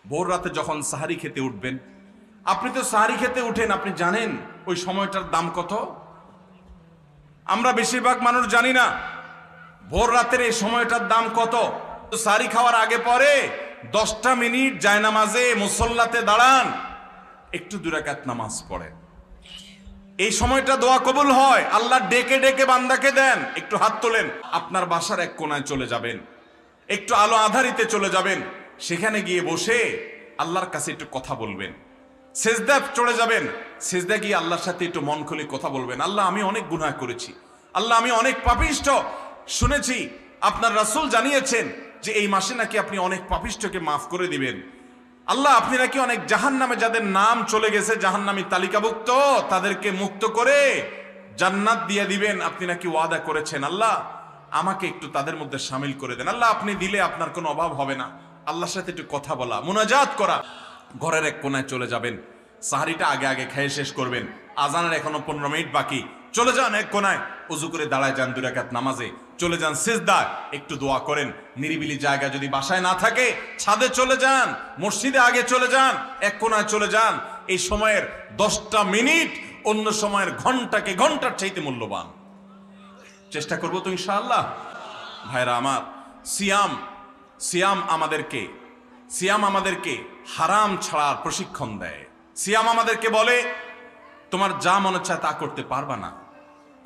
ভোর রাতে যখন সাহারি খেতে উঠবেন, আপনি তো সাহারি খেতে উঠেন, আপনি জানেন ওই সময়টার দাম কত? আমরা বেশিরভাগ মানুষ জানি না ভোর রাতের এই সময়টার দাম কত। সাহারি খাওয়ার আগে পরে 10টা মিনিট জায়নামাজে মুসল্লাতে দাঁড়ান, একটু 2 রাকাত নামাজ পড়েন। এই সময়টা দোয়া কবুল হয়, আল্লাহ ডেকে ডেকে বান্দাকে দেন। একটু হাত তোলেন, আপনার বাসার এক কোনায় চলে যাবেন, একটু আলো আধারিতে চলে যাবেন, সেখানে গিয়ে বসে আল্লাহর কাছে একটু কথা বলবেন। সেজদা চলে যাবেন, সেজদা গিয়ে আল্লাহর সাথে একটু মন খুলে কথা বলবেন। আল্লাহ, আমি অনেক গুনাহ করেছি, আল্লাহ আমি অনেক পাপিষ্ঠ। শুনেছি আপনার রাসূল জানিয়েছেন যে এই মাসে নাকি আপনি অনেক পাপিষ্ঠকে মাফ করে দিবেন। আল্লাহ, আপনি নাকি অনেক জাহান্নামে যাদের নাম চলে গেছে জাহান্নামী তালিকাভুক্ত, তাদেরকে মুক্ত করে জান্নাত দিয়ে দিবেন, আপনি নাকি ওয়াদা করেছেন। আল্লাহ, আমাকে একটু তাদের মধ্যে শামিল করে দেন। আল্লাহ, আপনি দিলে আপনার কোনো অভাব হবে না। আল্লাহর সাথে একটু কথা বলা, মুনাজাত করা। ঘরের এক কোনায় চলে যাবেন, সাহারিটা আগে আগে খেয়ে শেষ করবেন, আজানের এখনো 15 মিনিট বাকি। চলে যান এক কোনায়, ওযু করে দাঁড়ায় যান 2 রাকাত নামাজে, চলে যান সিজদায়, একটু দোয়া করেন। নিরিবিলি জায়গা যদি বাসায় না থাকে, ছাদে চলে যান, মসজিদে আগে চলে যান, এক কোনায় চলে যান। এই সময়ের 10টা মিনিট অন্য সময়ের ঘন্টার চাইতে মূল্যবান। চেষ্টা করবো তো ইনশাআল্লাহ। ভাইরা আমার, সিয়াম আমাদেরকে হারাম ছাড়ার প্রশিক্ষণ দেয়। সিয়াম আমাদেরকে বলে তোমার যা মনে চায় তা করতে পারবা না।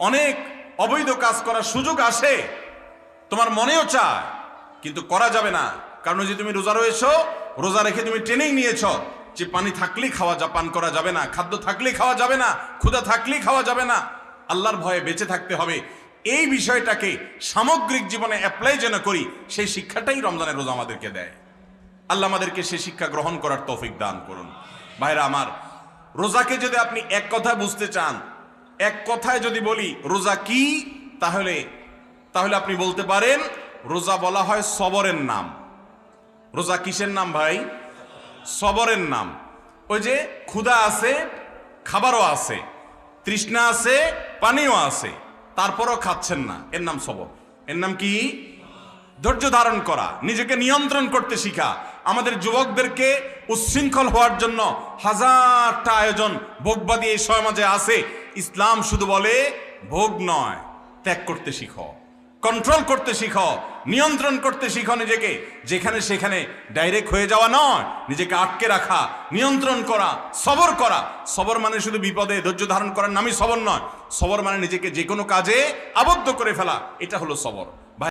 অনেক অবৈধ কাজ করার সুযোগ আসে, তোমার মনেও চায় কিন্তু করা যাবে না। কারণ যে তুমি রোজা রয়েছো, রোজা রেখে তুমি ট্রেনিং নিয়েছো যে পানি থাকলেই পান করা যাবে না, খাদ্য থাকলেই খাওয়া যাবে না, ক্ষুধা থাকলেই খাওয়া যাবে না, আল্লাহর ভয়ে বেঁচে থাকতে হবে। এই বিষয়টাকে সামগ্রিক জীবনে অ্যাপ্লাই যেন করি, সেই শিক্ষাটাই রমজানের রোজা আমাদেরকে দেয়। আল্লাহ আমাদেরকে সেই শিক্ষা গ্রহণ করার তৌফিক দান করুন। ভাইরা আমার, রোজাকে যদি আপনি এক কথায় বুঝতে চান, এক কথায় যদি বলি রোজা কি, তাহলে আপনি বলতে পারেন রোজা বলা হয় সবরের নাম। রোজা কিসের নাম ভাই? সবরের নাম। ওই যে ক্ষুধা আছে, খাবারও আছে, তৃষ্ণা আছে, পানিও আছে, তারপরও খাচ্ছেন না, এর নাম সবর। এর নাম কি? ধৈর্য ধারণ করা, নিজেকে নিয়ন্ত্রণ করতে শিখা। আমাদের যুবকদেরকে উচ্ছৃঙ্খল হওয়ার জন্য হাজারটা আয়োজন, ভোগবাদী এই সমাজে আছে। ইসলাম শুধু বলে ভোগ নয়, ত্যাগ করতে শিখো, কন্ট্রোল করতে শিখো, নিয়ন্ত্রণ করতে শিখো নিজেকে। যেখানে সেখানে ডাইরেক্ট হয়ে যাওয়া নয়, নিজেকে আটকে রাখা, নিয়ন্ত্রণ করা, সবর করা। সবর মানে শুধু বিপদে ধৈর্য ধারণ করার নামই সবর নয়। সবর মানে নিজেকে যে কোনো কাজে আবদ্ধ করে ফেলা, এটা হলো সবর।